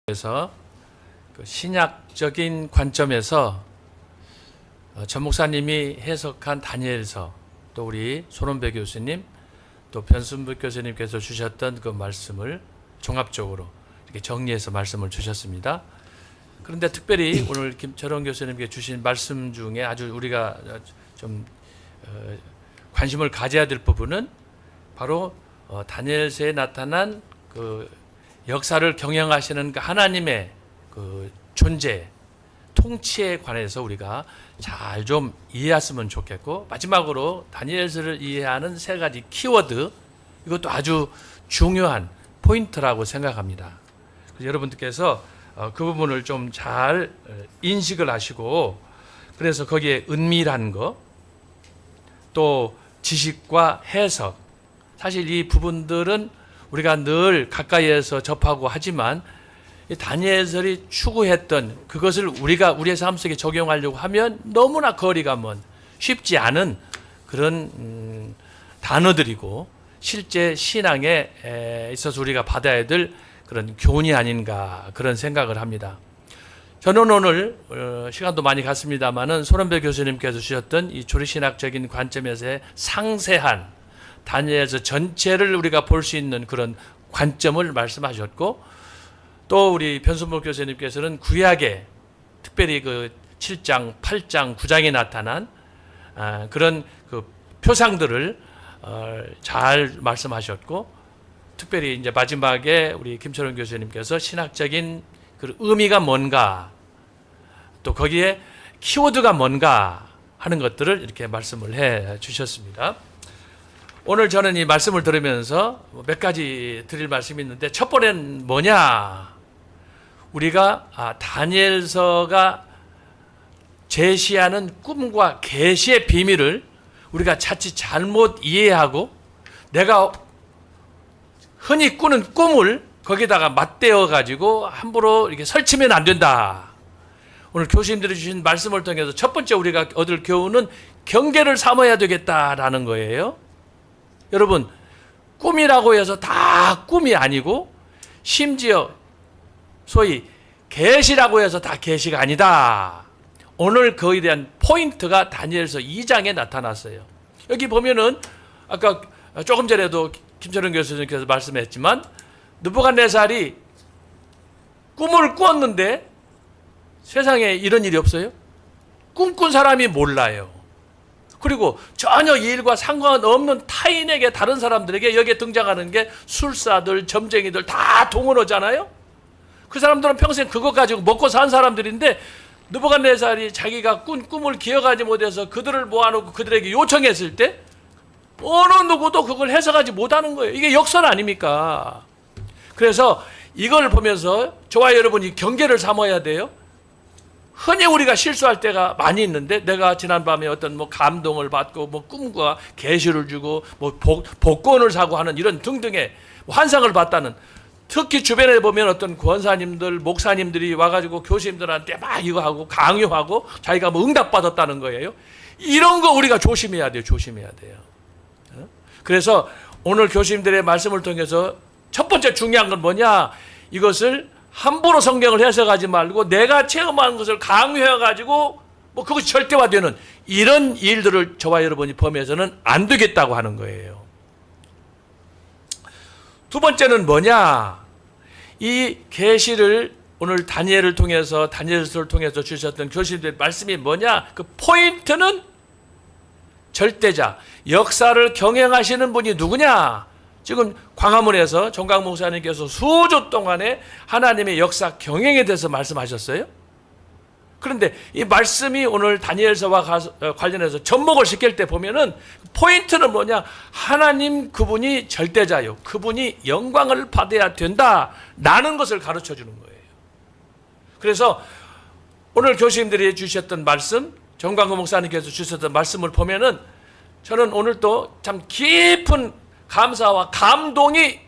그래서 그 신약적인 관점에서 전 목사님이 해석한 다니엘서, 또 우리 손원배 교수님, 또 변순부 교수님께서 주셨던 그 말씀을 종합적으로 이렇게 정리해서 말씀을 주셨습니다. 그런데 특별히 오늘 김철원 교수님께 주신 말씀 중에 아주 우리가 좀 관심을 가져야 될 부분은 바로 다니엘서에 나타난 그 역사를 경영하시는 그 하나님의 그 존재, 통치에 관해서 우리가 잘 좀 이해했으면 좋겠고, 마지막으로 다니엘서를 이해하는 세 가지 키워드, 이것도 아주 중요한 포인트라고 생각합니다. 그래서 여러분들께서 그 부분을 좀 잘 인식을 하시고, 그래서 거기에 은밀한 거, 또 지식과 해석, 사실 이 부분들은 우리가 늘 가까이에서 접하고 하지만 다니엘서이 추구했던 그것을 우리가 우리의 삶 속에 적용하려고 하면 너무나 거리가 먼, 쉽지 않은 그런 단어들이고, 실제 신앙에 있어서 우리가 받아야 될 그런 교훈이 아닌가, 그런 생각을 합니다. 저는 오늘 시간도 많이 갔습니다마는 손원배 교수님께서 주셨던 이 조리신학적인 관점에서의 상세한 다니엘서 전체를 우리가 볼 수 있는 그런 관점을 말씀하셨고, 또 우리 변순복 교수님께서는 구약에 특별히 그 7장, 8장, 9장에 나타난 그런 그 표상들을 잘 말씀하셨고, 특별히 이제 마지막에 우리 김철원 교수님께서 신학적인 그 의미가 뭔가, 또 거기에 키워드가 뭔가 하는 것들을 이렇게 말씀을 해 주셨습니다. 오늘 저는 이 말씀을 들으면서 몇 가지 드릴 말씀이 있는데, 첫 번째는 뭐냐? 우리가 다니엘서가 제시하는 꿈과 계시의 비밀을 우리가 자칫 잘못 이해하고, 내가 흔히 꾸는 꿈을 거기다가 맞대어 가지고 함부로 이렇게 설치면 안 된다. 오늘 교수님들이 주신 말씀을 통해서 첫 번째 우리가 얻을 교훈은 경계를 삼아야 되겠다라는 거예요. 여러분, 꿈이라고 해서 다 꿈이 아니고, 심지어 소위 계시라고 해서 다 계시가 아니다. 오늘 그에 대한 포인트가 다니엘서 2장에 나타났어요. 여기 보면은 아까 조금 전에도 김철원 교수님께서 말씀했지만, 느부갓네살이 꿈을 꾸었는데 세상에 이런 일이 없어요? 꿈꾼 사람이 몰라요. 그리고 전혀 이 일과 상관없는 타인에게, 다른 사람들에게 여기에 등장하는 게 술사들, 점쟁이들 다 동원하잖아요. 그 사람들은 평생 그거 가지고 먹고 산 사람들인데, 느부갓네살이 자기가 꾼 꿈을 기억하지 못해서 그들을 모아놓고 그들에게 요청했을 때 어느 누구도 그걸 해석하지 못하는 거예요. 이게 역설 아닙니까? 그래서 이걸 보면서 저와 여러분이 경계를 삼아야 돼요. 흔히 우리가 실수할 때가 많이 있는데, 내가 지난밤에 어떤 뭐 감동을 받고 뭐 꿈과 계시를 주고 뭐 복권을 사고 하는 이런 등등의 환상을 봤다는, 특히 주변에 보면 어떤 권사님들, 목사님들이 와가지고 교수님들한테 막 이거 하고 강요하고 자기가 뭐 응답받았다는 거예요. 이런 거 우리가 조심해야 돼요. 조심해야 돼요. 그래서 오늘 교수님들의 말씀을 통해서 첫 번째 중요한 건 뭐냐? 이것을 함부로 성경을 해석하지 말고 내가 체험한 것을 강요해가지고 뭐 그것이 절대화되는 이런 일들을 저와 여러분이 범해서는 안 되겠다고 하는 거예요. 두 번째는 뭐냐? 이 계시를 오늘 다니엘을 통해서, 다니엘서를 통해서 주셨던 교수님들의 말씀이 뭐냐? 그 포인트는 절대자, 역사를 경영하시는 분이 누구냐? 지금 광화문에서 정강 목사님께서 수조 동안에 하나님의 역사 경영에 대해서 말씀하셨어요. 그런데 이 말씀이 오늘 다니엘서와 관련해서 접목을 시킬 때 보면은 포인트는 뭐냐? 하나님 그분이 절대자요, 그분이 영광을 받아야 된다라는 것을 가르쳐 주는 거예요. 그래서 오늘 교수님들이 주셨던 말씀, 정광훈 목사님께서 주셨던 말씀을 보면은 저는 오늘 또 참 깊은 감사와 감동이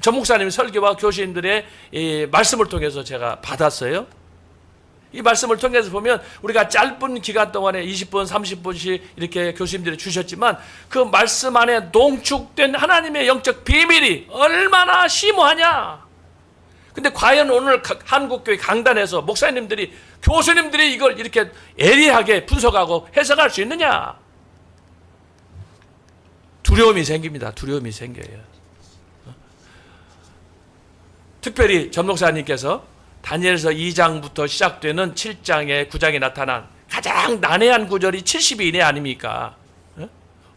전 목사님 설교와 교수님들의 이 말씀을 통해서 제가 받았어요. 이 말씀을 통해서 보면 우리가 짧은 기간 동안에 20분, 30분씩 이렇게 교수님들이 주셨지만, 그 말씀 안에 농축된 하나님의 영적 비밀이 얼마나 심오하냐. 근데 과연 오늘 한국교회 강단에서 목사님들이, 교수님들이 이걸 이렇게 예리하게 분석하고 해석할 수 있느냐? 두려움이 생깁니다. 두려움이 생겨요. 특별히 전 목사님께서 다니엘서 2장부터 시작되는 7장에 9장에 나타난 가장 난해한 구절이 70이 이내 아닙니까?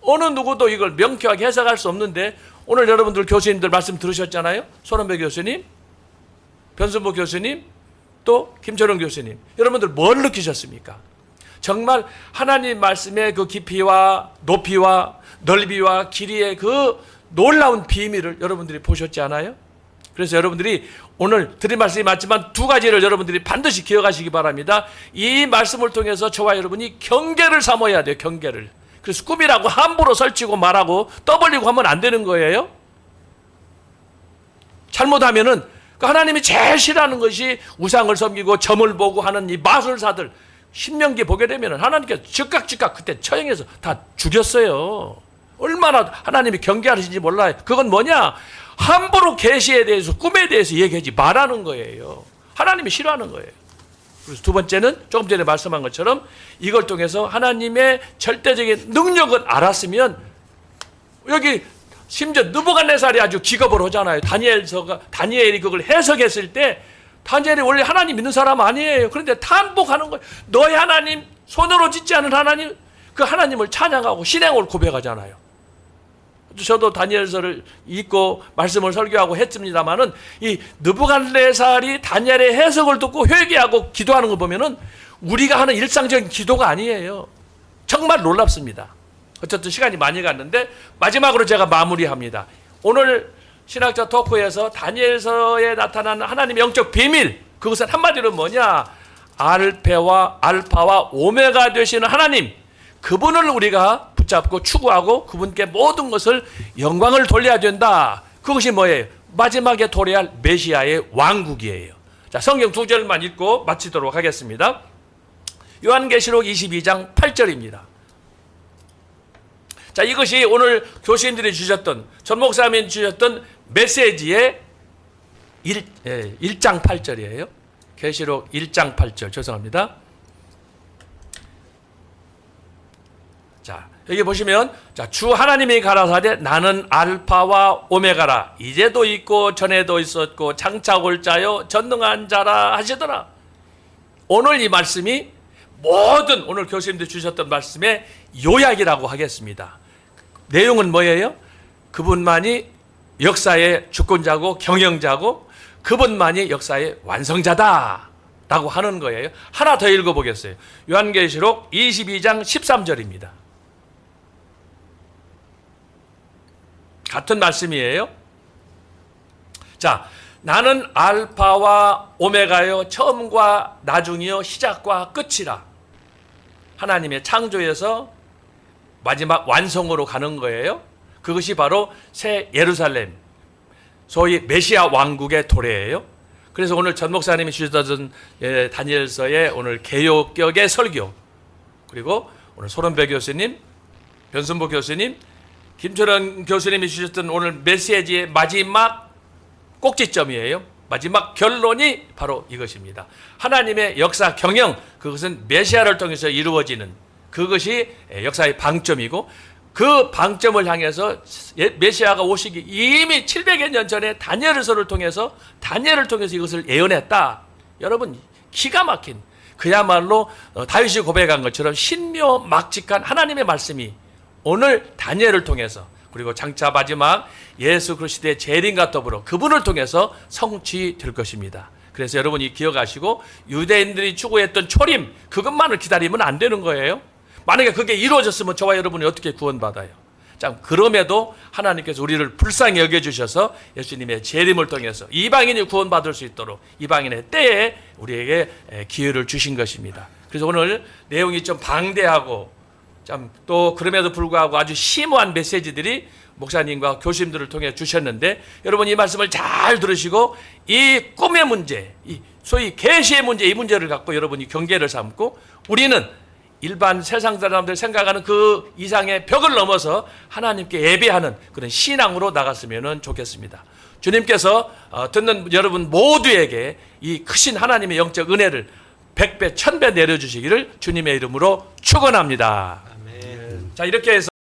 어느 누구도 이걸 명쾌하게 해석할 수 없는데 오늘 여러분들 교수님들 말씀 들으셨잖아요. 손원배 교수님, 변순보 교수님, 또 김철웅 교수님. 여러분들 뭘 느끼셨습니까? 정말 하나님 말씀의 그 깊이와 높이와 넓이와 길이의 그 놀라운 비밀을 여러분들이 보셨지 않아요? 그래서 여러분들이 오늘 드린 말씀이 맞지만 두 가지를 여러분들이 반드시 기억하시기 바랍니다. 이 말씀을 통해서 저와 여러분이 경계를 삼아야 돼요. 경계를. 그래서 꿈이라고 함부로 설치고 말하고 떠벌리고 하면 안 되는 거예요. 잘못하면은 하나님이 제일 싫어하는 것이 우상을 섬기고 점을 보고 하는 이 마술사들. 신명기 보게 되면 하나님께서 즉각 그때 처형해서 다 죽였어요. 얼마나 하나님이 경계하시는지 몰라요. 그건 뭐냐? 함부로 계시에 대해서, 꿈에 대해서 얘기하지 말라는 거예요. 하나님이 싫어하는 거예요. 그래서 두 번째는 조금 전에 말씀한 것처럼 이걸 통해서 하나님의 절대적인 능력을 알았으면, 여기 심지어 느부갓네살이 아주 기겁을 하잖아요. 다니엘이 그걸 해석했을 때 다니엘이 원래 하나님 믿는 사람 아니에요. 그런데 탄복하는 거예요. 너희 하나님, 손으로 짓지 않은 하나님, 그 하나님을 찬양하고 신앙을 고백하잖아요. 저도 다니엘서를 읽고 말씀을 설교하고 했습니다마는 이 느부갓네살이 다니엘의 해석을 듣고 회개하고 기도하는 거 보면은 우리가 하는 일상적인 기도가 아니에요. 정말 놀랍습니다. 어쨌든 시간이 많이 갔는데 마지막으로 제가 마무리합니다. 오늘 신학자 토크에서 다니엘서에 나타나는 하나님의 영적 비밀, 그것은 한마디로 뭐냐? 알파와 오메가 되시는 하나님, 그분을 우리가 붙잡고 추구하고 그분께 모든 것을 영광을 돌려야 된다. 그것이 뭐예요? 마지막에 도래할 메시아의 왕국이에요. 자, 성경 두 절만 읽고 마치도록 하겠습니다. 요한계시록 22장 8절입니다. 자, 이것이 오늘 교수님들이 주셨던, 전 목사님이 주셨던 메시지의 1장 8절이에요. 계시록 1장 8절, 죄송합니다. 자, 여기 보시면, 자, 주 하나님이 가라사대 나는 알파와 오메가라. 이제도 있고 전에도 있었고 장차 올 자요 전능한 자라 하시더라. 오늘 이 말씀이 모든 오늘 교수님들 주셨던 말씀의 요약이라고 하겠습니다. 내용은 뭐예요? 그분만이 역사의 주권자고 경영자고 그분만이 역사의 완성자다 라고 하는 거예요. 하나 더 읽어보겠어요. 요한계시록 22장 13절입니다. 같은 말씀이에요. 자, 나는 알파와 오메가요, 처음과 나중이요, 시작과 끝이라. 하나님의 창조에서 마지막 완성으로 가는 거예요. 그것이 바로 새 예루살렘, 소위 메시아 왕국의 도래예요. 그래서 오늘 전 목사님이 주셨던 다니엘서의 오늘 개요격의 설교, 그리고 오늘 손원배 교수님, 변순보 교수님, 김철원 교수님이 주셨던 오늘 메시지의 마지막 꼭지점이에요. 마지막 결론이 바로 이것입니다. 하나님의 역사 경영, 그것은 메시아를 통해서 이루어지는 그것이 역사의 방점이고, 그 방점을 향해서 메시아가 오시기 이미 700여 년 전에 다니엘서를 통해서 이것을 예언했다. 여러분, 기가 막힌, 그야말로 다윗이 고백한 것처럼 신묘막직한 하나님의 말씀이 오늘 다니엘을 통해서, 그리고 장차 마지막 예수 그리스도의 재림과 더불어 그분을 통해서 성취될 것입니다. 그래서 여러분이 기억하시고, 유대인들이 추구했던 초림, 그것만을 기다리면 안 되는 거예요. 만약에 그게 이루어졌으면 저와 여러분이 어떻게 구원받아요? 자, 그럼에도 하나님께서 우리를 불쌍히 여겨주셔서 예수님의 재림을 통해서 이방인이 구원받을 수 있도록 이방인의 때에 우리에게 기회를 주신 것입니다. 그래서 오늘 내용이 좀 방대하고 참 또 그럼에도 불구하고 아주 심오한 메시지들이 목사님과 교수님들을 통해 주셨는데, 여러분 이 말씀을 잘 들으시고 이 꿈의 문제, 이 소위 계시의 문제, 이 문제를 갖고 여러분이 경계를 삼고, 우리는 일반 세상 사람들 생각하는 그 이상의 벽을 넘어서 하나님께 예배하는 그런 신앙으로 나갔으면 좋겠습니다. 주님께서 듣는 여러분 모두에게 이 크신 하나님의 영적 은혜를 100배, 1000배 내려주시기를 주님의 이름으로 축원합니다. 자, 이렇게 해서